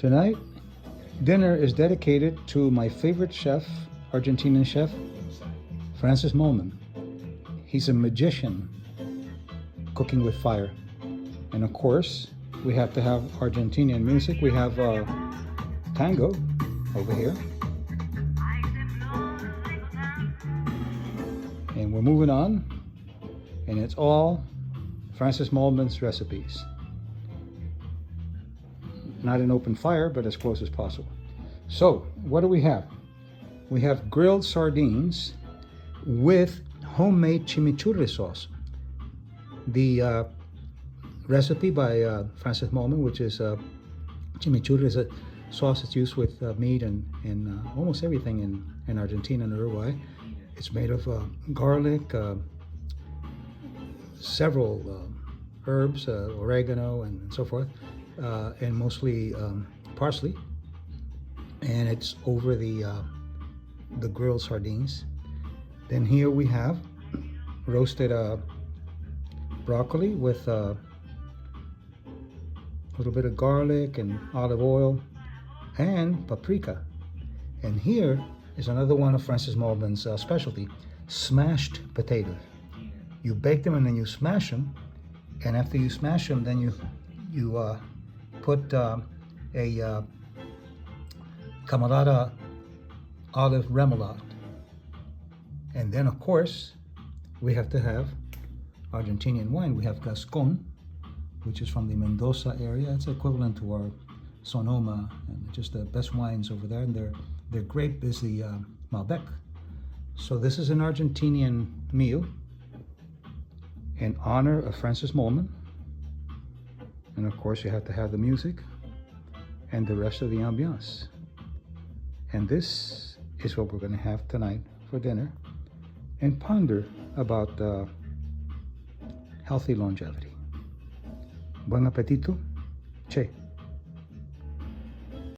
Tonight, dinner is dedicated to my favorite chef, Argentinian chef, Francis Mallmann. He's a magician cooking with fire. And of course, we have to have Argentinian music. We have tango over here. And we're moving on. And it's all Francis Mallmann's recipes. Not an open fire, but as close as possible. So, what do we have? We have grilled sardines with homemade chimichurri sauce. The recipe by Francis Mallmann, which is chimichurri, is a sauce that's used with meat and almost everything in Argentina and Uruguay. It's made of garlic, several herbs, oregano and so forth, and mostly parsley. And it's over the grilled sardines. Then here we have roasted broccoli with a little bit of garlic and olive oil and paprika. And here is another one of Francis Mallmann's specialty, smashed potatoes. You bake them and then you smash them, and after you smash them, then you put a camarada olive remoulade. And then of course we have to have Argentinian wine. We have Gascon, which is from the Mendoza area. It's equivalent to our Sonoma, and just the best wines over there. And their grape is the Malbec. So this is an Argentinian meal in honor of Francis Mallmann. And of course you have to have the music and the rest of the ambiance. And this is what we're going to have tonight for dinner, and ponder about healthy longevity. Buen apetito. Che.